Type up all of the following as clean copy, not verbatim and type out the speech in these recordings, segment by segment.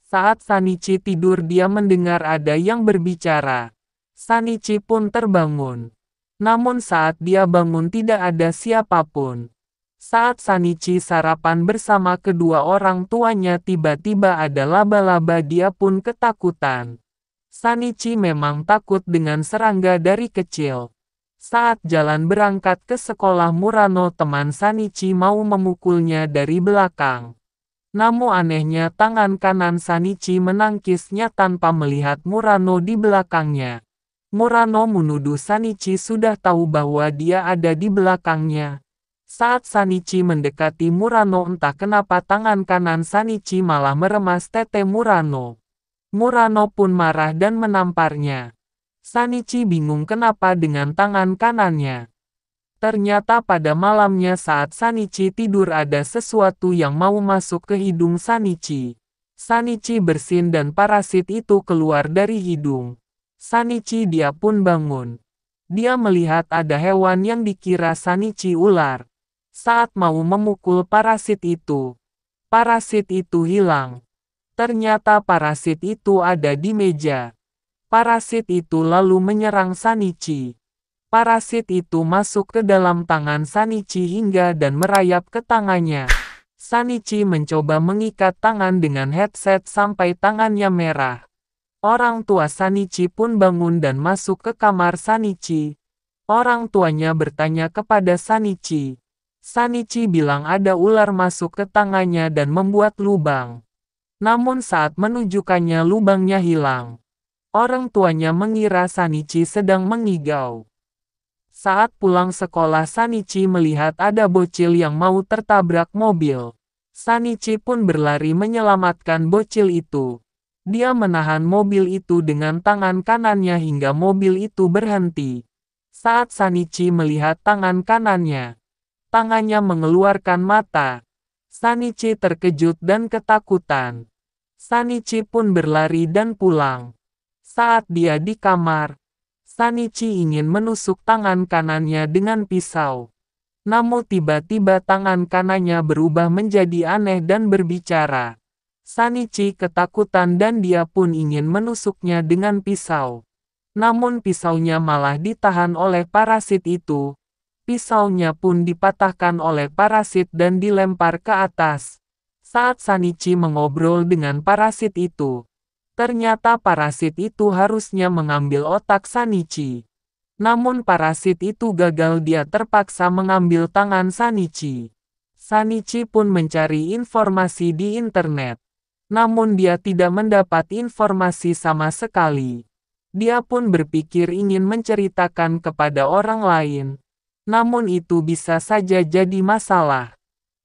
Saat Shanichi tidur dia mendengar ada yang berbicara. Shanichi pun terbangun. Namun saat dia bangun tidak ada siapapun. Saat Shanichi sarapan bersama kedua orang tuanya tiba-tiba ada laba-laba, dia pun ketakutan. Shanichi memang takut dengan serangga dari kecil. Saat jalan berangkat ke sekolah Murano, teman Shanichi mau memukulnya dari belakang. Namun anehnya tangan kanan Shanichi menangkisnya tanpa melihat Murano di belakangnya. Murano menuduh Shanichi sudah tahu bahwa dia ada di belakangnya. Saat Shanichi mendekati Murano, entah kenapa tangan kanan Shanichi malah meremas tete Murano. Murano pun marah dan menamparnya. Shanichi bingung kenapa dengan tangan kanannya. Ternyata pada malamnya saat Shanichi tidur ada sesuatu yang mau masuk ke hidung Shanichi. Shanichi bersin dan parasit itu keluar dari hidung. Shanichi dia pun bangun. Dia melihat ada hewan yang dikira Shanichi ular. Saat mau memukul parasit itu hilang. Ternyata parasit itu ada di meja. Parasit itu lalu menyerang Shanichi. Parasit itu masuk ke dalam tangan Shanichi hingga dan merayap ke tangannya. Shanichi mencoba mengikat tangan dengan headset sampai tangannya merah. Orang tua Shanichi pun bangun dan masuk ke kamar Shanichi. Orang tuanya bertanya kepada Shanichi. Shanichi bilang ada ular masuk ke tangannya dan membuat lubang. Namun saat menunjukkannya lubangnya hilang. Orang tuanya mengira Shanichi sedang mengigau. Saat pulang sekolah Shanichi melihat ada bocil yang mau tertabrak mobil. Shanichi pun berlari menyelamatkan bocil itu. Dia menahan mobil itu dengan tangan kanannya hingga mobil itu berhenti. Saat Shanichi melihat tangan kanannya, tangannya mengeluarkan mata. Shanichi terkejut dan ketakutan. Shanichi pun berlari dan pulang. Saat dia di kamar, Shanichi ingin menusuk tangan kanannya dengan pisau. Namun tiba-tiba tangan kanannya berubah menjadi aneh dan berbicara. Shanichi ketakutan dan dia pun ingin menusuknya dengan pisau. Namun pisaunya malah ditahan oleh parasit itu. Pisaunya pun dipatahkan oleh parasit dan dilempar ke atas. Saat Shanichi mengobrol dengan parasit itu, ternyata parasit itu harusnya mengambil otak Shanichi. Namun parasit itu gagal, dia terpaksa mengambil tangan Shanichi. Shanichi pun mencari informasi di internet. Namun dia tidak mendapat informasi sama sekali. Dia pun berpikir ingin menceritakan kepada orang lain. Namun itu bisa saja jadi masalah.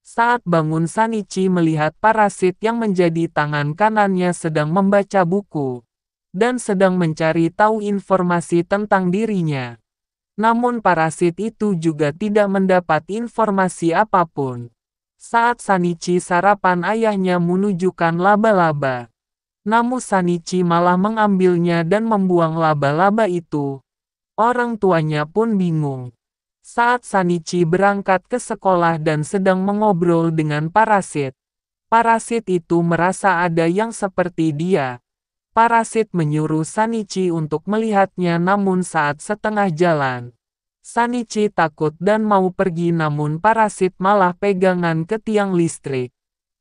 Saat bangun Shanichi melihat parasit yang menjadi tangan kanannya sedang membaca buku. Dan sedang mencari tahu informasi tentang dirinya. Namun parasit itu juga tidak mendapat informasi apapun. Saat Shanichi sarapan ayahnya menunjukkan laba-laba. Namun Shanichi malah mengambilnya dan membuang laba-laba itu. Orang tuanya pun bingung. Saat Shanichi berangkat ke sekolah dan sedang mengobrol dengan parasit. Parasit itu merasa ada yang seperti dia. Parasit menyuruh Shanichi untuk melihatnya, namun saat setengah jalan, Shanichi takut dan mau pergi, namun parasit malah pegangan ke tiang listrik.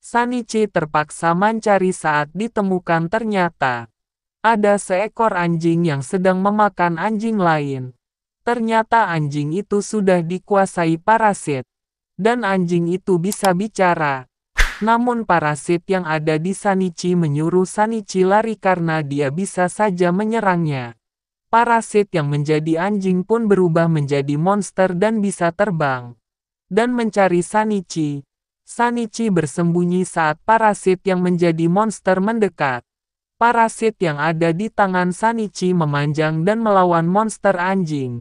Shanichi terpaksa mencari. Saat ditemukan ternyata ada seekor anjing yang sedang memakan anjing lain. Ternyata anjing itu sudah dikuasai parasit. Dan anjing itu bisa bicara. Namun parasit yang ada di Shanichi menyuruh Shanichi lari karena dia bisa saja menyerangnya. Parasit yang menjadi anjing pun berubah menjadi monster dan bisa terbang. Dan mencari Shanichi. Shanichi bersembunyi saat parasit yang menjadi monster mendekat. Parasit yang ada di tangan Shanichi memanjang dan melawan monster anjing.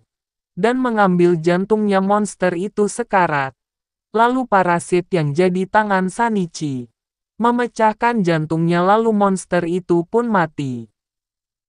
Dan mengambil jantungnya monster itu sekarat. Lalu parasit yang jadi tangan Shanichi memecahkan jantungnya, lalu monster itu pun mati.